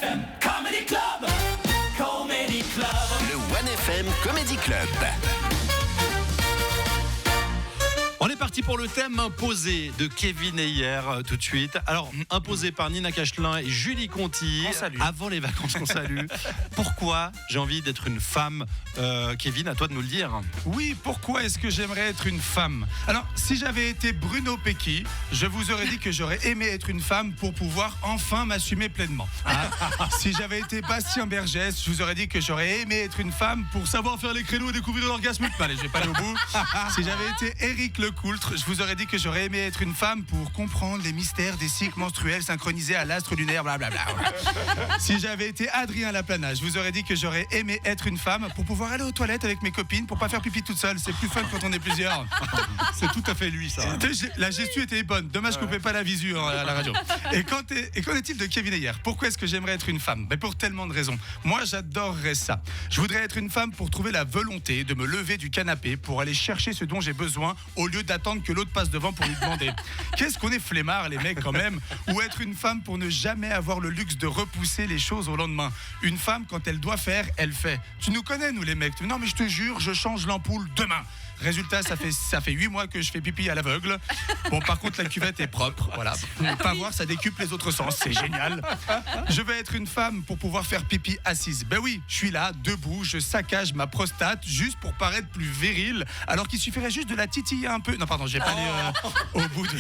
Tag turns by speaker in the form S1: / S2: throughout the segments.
S1: 1FM Comedy Club. Comedy Club.
S2: Le 1FM Comedy Club.
S3: On est parti pour le thème imposé de Kevin Ayer tout de suite. Alors, imposé par Nina Cachelin et Julie Conti. Avant les vacances, on salue. Pourquoi j'ai envie d'être une femme Kevin, à toi de nous le dire.
S4: Oui, pourquoi est-ce que j'aimerais être une femme? Alors, si j'avais été Bruno Pecky, je vous aurais dit que j'aurais aimé être une femme pour pouvoir enfin m'assumer pleinement. Si j'avais été Bastien Bergès, je vous aurais dit que j'aurais aimé être une femme pour savoir faire les créneaux et découvrir l'orgasme. Allez, je vais pas aller au bout. Si j'avais été Éric Lecoultre, je vous aurais dit que j'aurais aimé être une femme pour comprendre les mystères des cycles menstruels synchronisés à l'astre lunaire, blablabla. Si j'avais été Adrien Laplana, je vous aurais dit que j'aurais aimé être une femme pour pouvoir aller aux toilettes avec mes copines pour pas faire pipi toute seule. C'est plus fun quand on est plusieurs.
S3: C'est tout à fait lui, ça.
S4: La gestu était bonne. Dommage qu'on ne fait pas la visu à la radio. Et qu'en est-il de Kevin Ayer? Pourquoi est-ce que j'aimerais être une femme? Mais pour tellement de raisons. Moi, j'adorerais ça. Je voudrais être une femme pour trouver la volonté de me lever du canapé pour aller chercher ce dont j'ai besoin au lieu d'attendre que l'autre passe devant pour lui demander. Qu'est-ce qu'on est flemmards, les mecs, quand même. Ou être une femme pour ne jamais avoir le luxe de repousser les choses au lendemain. Une femme, quand elle doit faire, elle fait. Tu nous connais, nous, les mecs. Non, mais je te jure, je change l'ampoule demain. Résultat, ça fait 8 mois que je fais pipi à l'aveugle. Bon, par contre, la cuvette est propre. Voilà. Pour ne pas voir, ça décuple les autres sens. C'est génial. Je vais être une femme pour pouvoir faire pipi assise. Ben oui, je suis là, debout, je saccage ma prostate juste pour paraître plus viril, alors qu'il suffirait juste de la titiller un peu. Non, pardon, j'ai pas allé au bout de...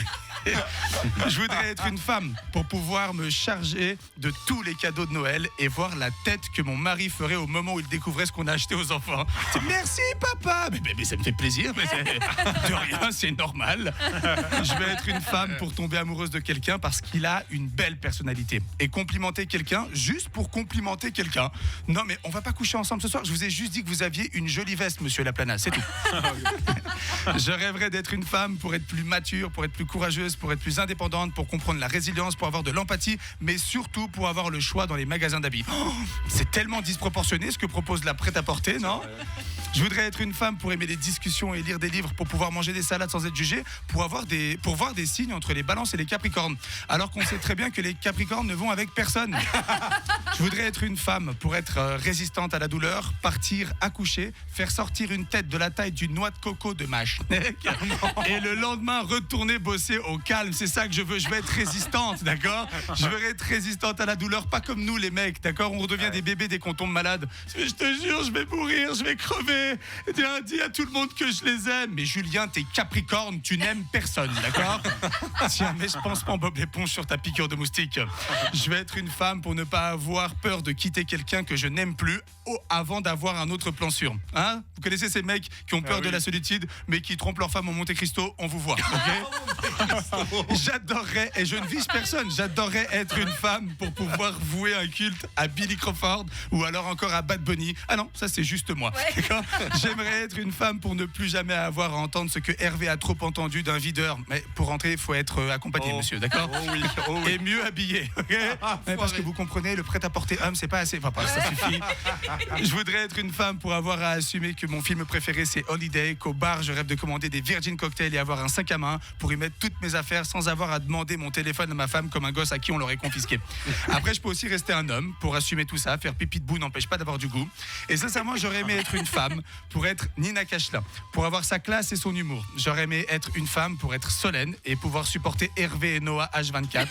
S4: Je voudrais être une femme pour pouvoir me charger de tous les cadeaux de Noël et voir la tête que mon mari ferait au moment où il découvrait ce qu'on a acheté aux enfants. Merci papa. Mais ça me fait plaisir, mais de rien, c'est normal. Je vais être une femme pour tomber amoureuse de quelqu'un parce qu'il a une belle personnalité. Et complimenter quelqu'un juste pour complimenter quelqu'un. Non mais on va pas coucher ensemble ce soir. Je vous ai juste dit que vous aviez une jolie veste, monsieur Laplana, c'est tout. Je rêverais d'être une femme pour être plus mature, pour être plus courageuse, pour être plus indépendante, pour comprendre la résilience, pour avoir de l'empathie, mais surtout pour avoir le choix dans les magasins d'habits. C'est tellement disproportionné ce que propose la prêt-à-porter, non? Je voudrais être une femme pour aimer les discussions et lire des livres, pour pouvoir manger des salades sans être jugé, pour voir des signes entre les balances et les capricornes. Alors qu'on sait très bien que les capricornes ne vont avec personne. Je voudrais être une femme pour être résistante à la douleur, partir accoucher, faire sortir une tête de la taille d'une noix de coco de ma schneck et le lendemain retourner bosser au calme. C'est ça que je veux. Je veux être résistante, d'accord? Je veux être résistante à la douleur, pas comme nous les mecs, d'accord? On redevient des bébés dès qu'on tombe malade. Je te jure, je vais mourir, je vais crever. Dis à tout le monde que je les aime. Mais Julien, t'es capricorne, tu n'aimes personne, d'accord? Tiens, mais je pense pas en Bob l'éponge sur ta piqûre de moustique. Je vais être une femme pour ne pas avoir peur de quitter quelqu'un que je n'aime plus avant d'avoir un autre plan sûr. Hein? Vous connaissez ces mecs qui ont peur de la solitude, mais qui trompent leur femme au Monte Cristo? On vous voit, ok? J'adorerais, et je ne vise personne, j'adorerais être une femme pour pouvoir vouer un culte à Billy Crawford ou alors encore à Bad Bunny. Ah non, ça c'est juste moi. Ouais. J'aimerais être une femme pour ne plus jamais avoir à entendre ce que Hervé a trop entendu d'un videur. Mais pour rentrer, il faut être accompagné, monsieur, d'accord? Et mieux habillé, ok? Parce que vous comprenez, le prêt-à-porter homme, c'est pas assez. Enfin, ça suffit. Je voudrais être une femme pour avoir à assumer que mon film préféré c'est Holiday, qu'au bar je rêve de commander des Virgin Cocktails et avoir un sac à main pour y mettre toutes mes affaires sans avoir à demander mon téléphone à ma femme comme un gosse à qui on l'aurait confisqué. Après, je peux aussi rester un homme pour assumer tout ça. Faire pipi debout n'empêche pas d'avoir du goût. Et sincèrement, j'aurais aimé être une femme pour être Nina Cachelin, pour avoir sa classe et son humour. J'aurais aimé être une femme pour être Solène et pouvoir supporter Hervé et Noah H24.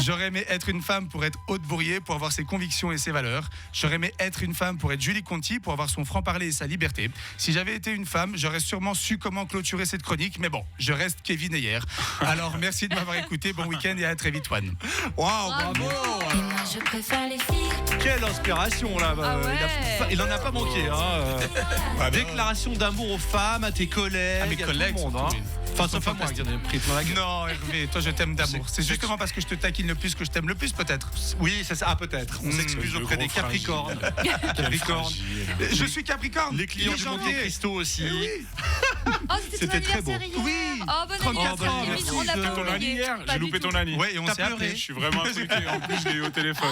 S4: J'aurais aimé être une femme pour être Aude Bourrier, pour avoir ses convictions et ses valeurs. J'aurais aimé être une femme pour être Julie Conti, pour avoir son franc-parler et sa liberté. Si j'avais été une femme, j'aurais sûrement su comment clôturer cette chronique, mais bon, je reste Kevin Ayer. Alors merci de m'avoir écouté, bon week-end et à très vite, Juan.
S3: Waouh, bravo!
S5: Et moi je préfère les filles.
S3: Quelle inspiration là! Il en a pas manqué. Déclaration d'amour aux femmes, à tes collègues,
S4: à mes collègues,
S3: tout le monde, Enfin, sauf à moi qui en ai pris plein la gueule.
S4: Non, Hervé, toi je t'aime d'amour. C'est justement parce que je te taquine le plus que je t'aime le plus, peut-être.
S3: Oui, c'est ça. Ah, peut-être. On s'excuse auprès des Capricornes. Capricorne.
S4: Je suis Capricorne.
S3: Les clients du Monte Cristo aussi.
S4: Oui.
S6: Oh, c'était ton
S3: C'était très beau.
S6: anniversaire hier.
S4: Oui.
S6: Oh, bon
S4: 34
S6: anniversaire,
S4: ans,
S6: Kevin.
S4: merci.
S6: On l'a
S7: C'était
S6: pas
S7: ton
S6: oublié.
S7: anniversaire hier,
S6: Pas
S7: j'ai
S6: du
S7: loupé
S6: tout.
S7: ton anniversaire.
S4: Ouais, et on
S3: T'as
S4: s'est appelé.
S3: pleuré.
S7: Je suis vraiment inquiété. En plus, je l'ai eu au téléphone.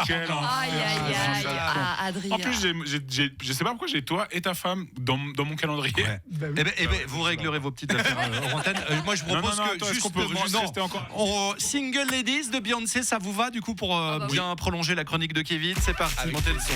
S7: Quel enfer.
S6: Aïe, aïe, aïe. Ah, Adrien.
S7: En plus, je sais pas pourquoi j'ai toi et ta femme dans mon calendrier.
S3: Ouais. Eh ben, vous réglerez vos petites affaires hors antenne. Moi, je propose
S7: non,
S3: que
S7: attends, est-ce qu'on peut
S3: justement,
S7: juste rester encore
S3: Single Ladies de Beyoncé, ça vous va du coup pour
S6: bah oui.
S3: bien prolonger la chronique de Kevin. C'est parti, montez le son.